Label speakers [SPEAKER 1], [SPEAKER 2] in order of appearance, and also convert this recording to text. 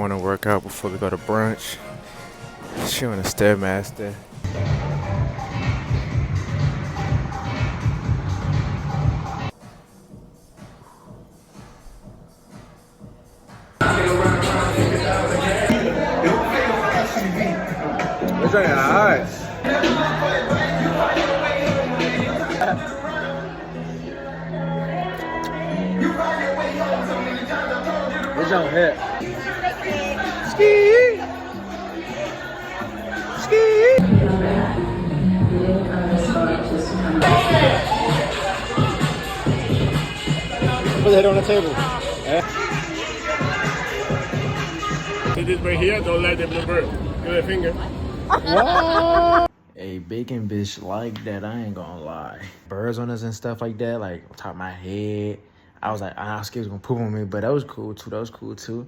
[SPEAKER 1] Want to work out before we go to brunch. She on a Stairmaster. What's on your eyes? What's on hip? Ski! Ski! Put that on the table.
[SPEAKER 2] See this right here? Don't let them bird. Give a finger.
[SPEAKER 1] A bacon bitch like that, I ain't gonna lie. Birds on us and stuff like that, like on top of my head. I was like, Skip was gonna poop on me, but that was cool too.